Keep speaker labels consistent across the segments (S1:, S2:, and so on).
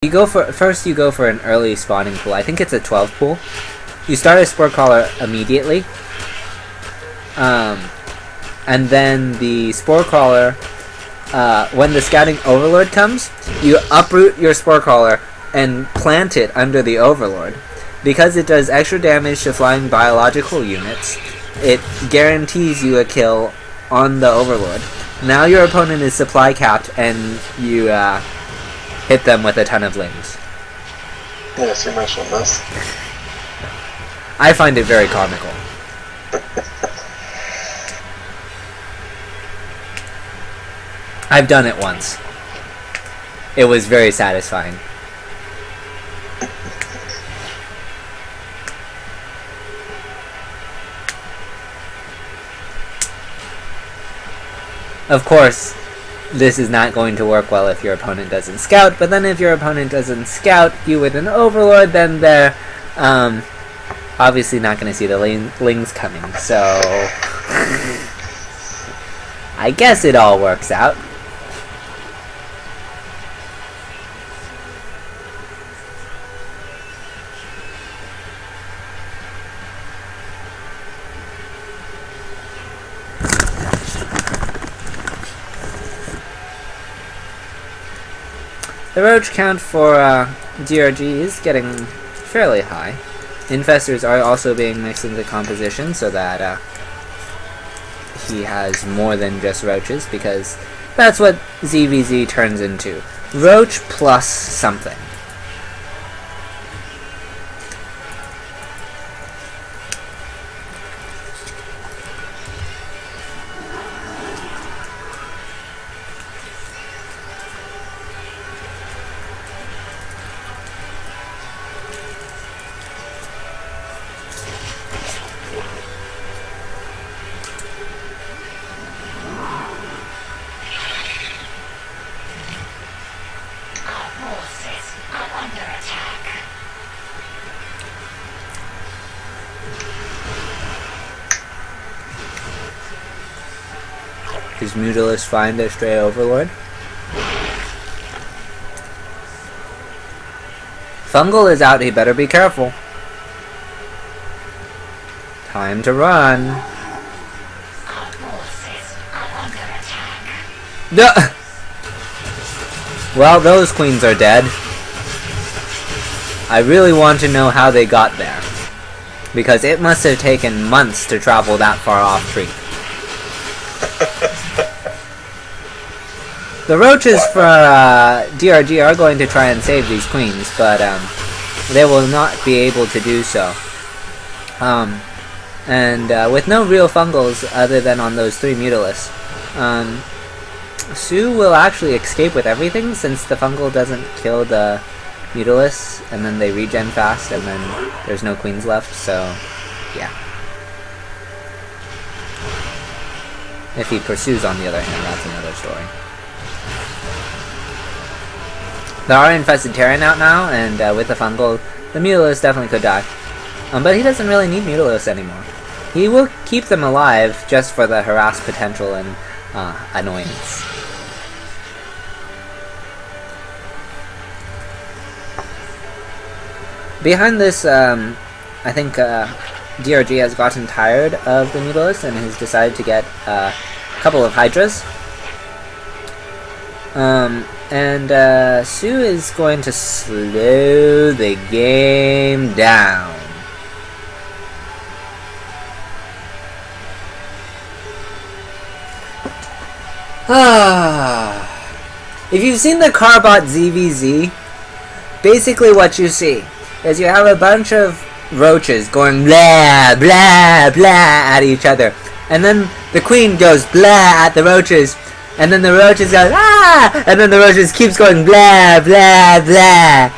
S1: You go for an early spawning pool. I think it's a 12 pool. You start a spore crawler immediately. And then the spore crawler, when the scouting overlord comes, you uproot your spore crawler and plant it under the overlord. Because it does extra damage to flying biological units, it guarantees you a kill on the overlord. Now your opponent is supply capped and you hit them with a ton of lings.
S2: Yes, you mentioned this.
S1: I find it very comical. I've done it once. It was very satisfying. Of course, this is not going to work well if your opponent doesn't scout, but then if your opponent doesn't scout you with an overlord, then they're obviously not going to see the lings coming, so I guess it all works out. The roach count for DRG is getting fairly high. Infestors are also being mixed into composition so that he has more than just roaches, because that's what ZVZ turns into. Roach plus something. Does Mutalisk find a stray overlord? Fungal is out, he better be careful. Time to run. Duh! Well, those queens are dead. I really want to know how they got there, because it must have taken months to travel that far off tree. The roaches for DRG are going to try and save these queens, but they will not be able to do so. And with no real fungals other than on those 3 Mutalisks, Sue will actually escape with everything, since the fungal doesn't kill the Mutalisks, and then they regen fast, and then there's no queens left, so yeah. If he pursues, on the other hand, that's another story. There are infested Terran out now, and with the fungal, the Mutalisk definitely could die. But he doesn't really need Mutalisk anymore. He will keep them alive just for the harass potential and annoyance. Behind this, I think DRG has gotten tired of the Mutalisk and has decided to get a couple of Hydras. And Sue is going to slow the game down. If you've seen the Carbot ZVZ, basically what you see is you have a bunch of roaches going blah blah blah at each other, and then the queen goes blah at the roaches, and then the roaches go ah, and then the roaches keeps going blah blah blah.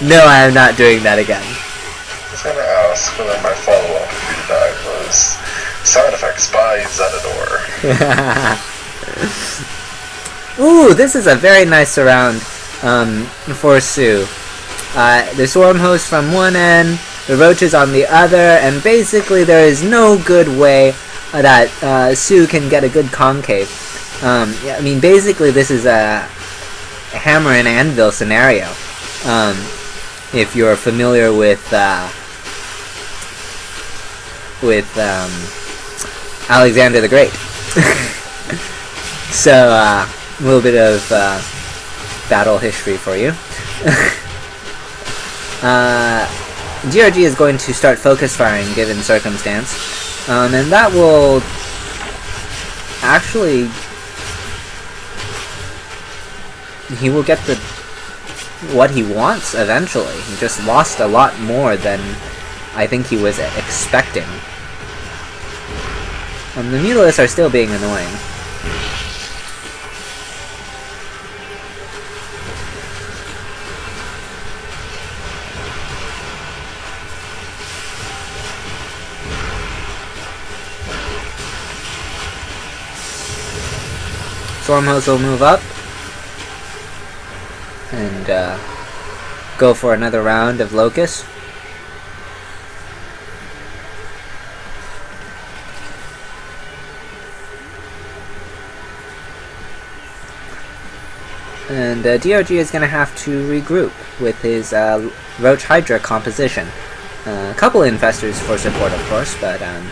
S1: No, I am not doing that again.
S2: I was gonna ask whether my follow-up to that was sound effects by Zenador.
S1: Ooh, this is a very nice surround for Sue. The Swarm Host from one end, the roaches on the other, and basically there is no good way that Sue can get a good concave. Yeah, I mean, basically this is a hammer and anvil scenario. If you're familiar with Alexander the Great. So a little bit of battle history for you. DRG is going to start focus firing given circumstance, and that will actually, he will get what he wants eventually. He just lost a lot more than I think he was expecting. The Mutalisks are still being annoying. Stormhost will move up and go for another round of Locust. And DRG is going to have to regroup with his Roach Hydra composition. A couple Infestors for support, of course, but yeah.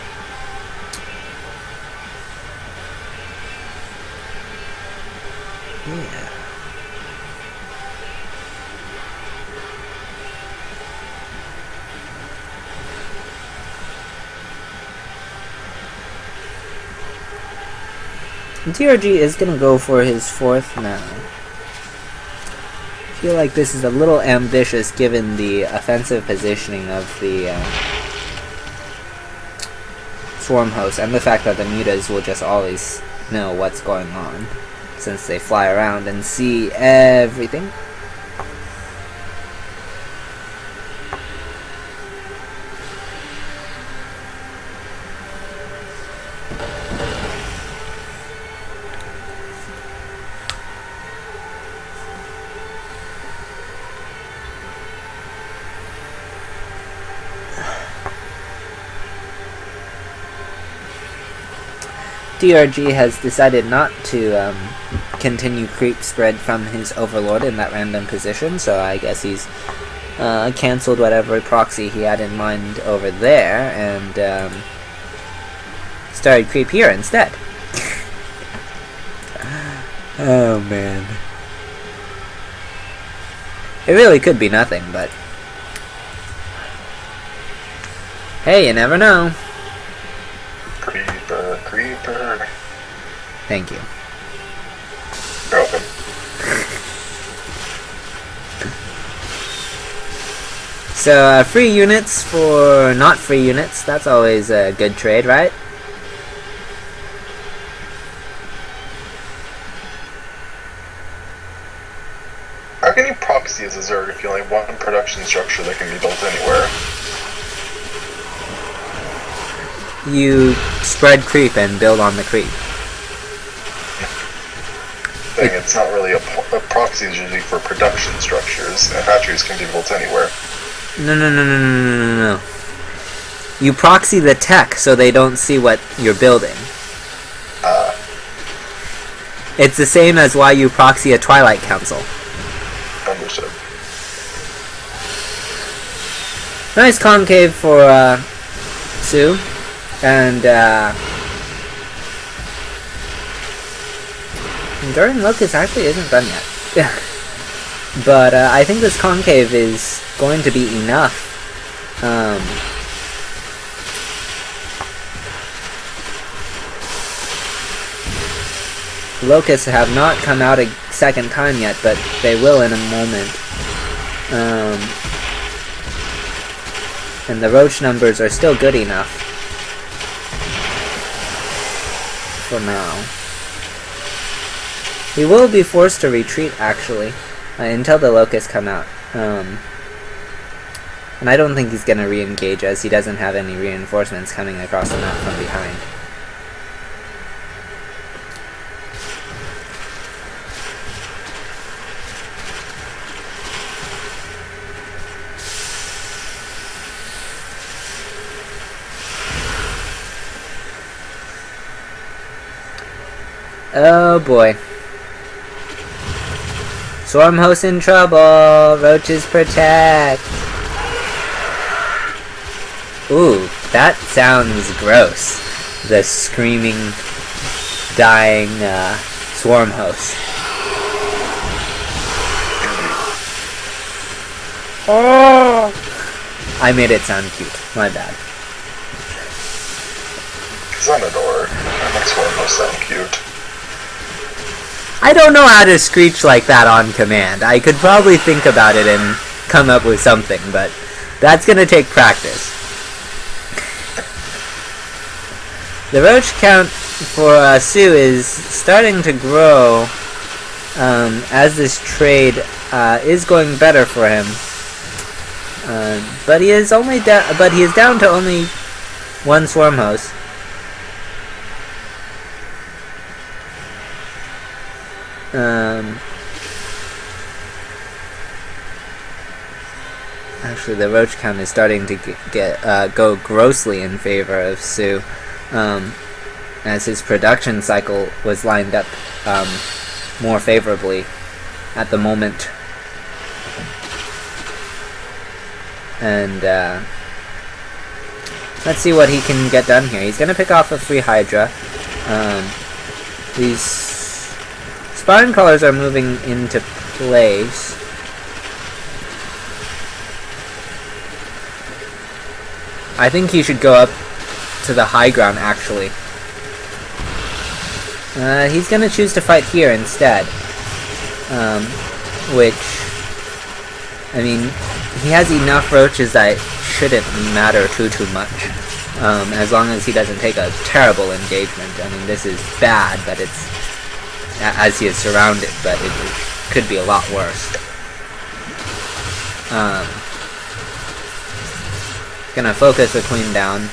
S1: DRG is going to go for his 4th now. I feel like this is a little ambitious given the offensive positioning of the Swarm Host and the fact that the Mutas will just always know what's going on since they fly around and see everything. DRG has decided not to continue creep spread from his Overlord in that random position, so I guess he's cancelled whatever proxy he had in mind over there and started creep here instead. Oh man. It really could be nothing, but hey, you never know.
S2: Creeper.
S1: Thank you.
S2: You're welcome.
S1: So, free units for not free units, that's always a good trade, right?
S2: How can you proxy as a Zerg if you only have one production structure that can be built anywhere?
S1: You spread creep and build on the creep.
S2: It's not really a proxy is usually for production structures, and factories can be built anywhere.
S1: No. You proxy the tech so they don't see what you're building. It's the same as why you proxy a Twilight Council.
S2: Understood.
S1: Nice concave for Sue. And Enduring Locust actually isn't done yet. But I think this concave is going to be enough. Locusts have not come out a second time yet, but they will in a moment. And the roach numbers are still good enough for now. He will be forced to retreat, actually, until the locusts come out. And I don't think he's going to re-engage, as he doesn't have any reinforcements coming across the map from behind. Oh boy. Swarm host in trouble. Roaches protect. Ooh, that sounds gross. The screaming, dying swarm host. Oh! I made it sound cute. My bad.
S2: Xenador. That makes swarm host sound cute.
S1: I don't know how to screech like that on command. I could probably think about it and come up with something, but that's gonna take practice. The roach count for Sue is starting to grow as this trade is going better for him. But he is down to only one swarm host. Actually, the roach count is starting to go grossly in favor of Sue, as his production cycle was lined up more favorably at the moment. And let's see what he can get done here. He's gonna pick off a free Hydra. These spine crawlers are moving into place. I think he should go up to the high ground, actually. He's gonna choose to fight here instead. Which, I mean, he has enough roaches that it shouldn't matter too much. As long as he doesn't take a terrible engagement. I mean, this is bad, but it's as he is surrounded, but it could be a lot worse. Gonna focus the queen down.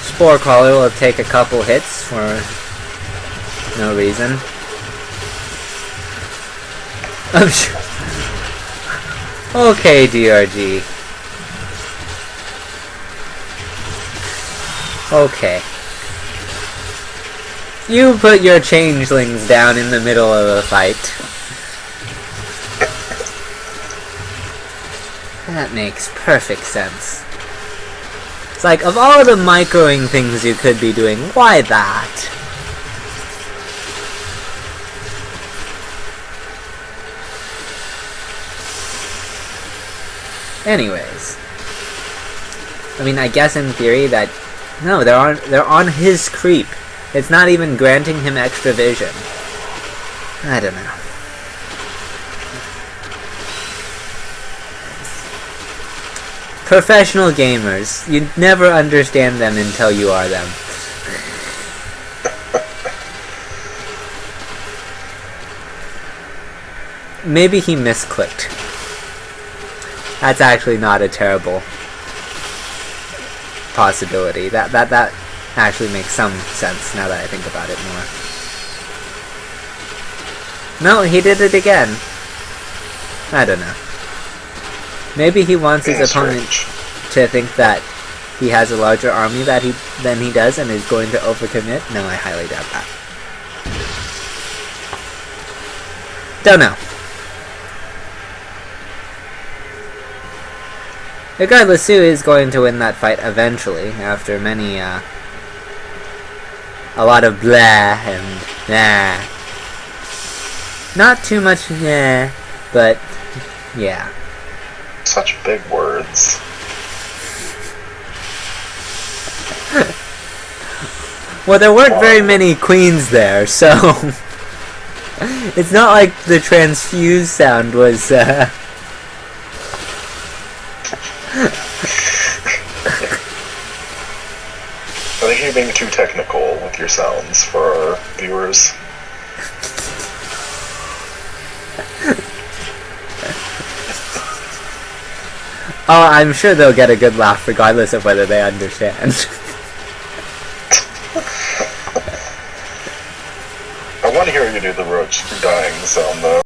S1: Spore Crawler will take a couple hits for no reason. I'm sure. Okay, DRG. Okay. You put your changelings down in the middle of a fight. That makes perfect sense. It's like, of all the microing things you could be doing, why that? Anyways. I mean, I guess in theory that... No, they're on his creep. It's not even granting him extra vision. I don't know. Professional gamers. You never understand them until you are them. Maybe he misclicked. That's actually not a terrible possibility. That actually makes some sense now that I think about it more. No, he did it again. I don't know. Maybe he wants his opponent to think that he has a larger army than he does and is going to overcommit. No, I highly doubt that. Don't know. Regardless, Sue is going to win that fight eventually, after many, a lot of blah and nah. Not too much nah, but, yeah.
S2: Such big words.
S1: Well, there weren't very many queens there, so... it's not like the transfuse sound was,
S2: I think you're being too technical with your sounds for our viewers.
S1: Oh, I'm sure they'll get a good laugh regardless of whether they understand.
S2: I want to hear you do the roach dying sound though.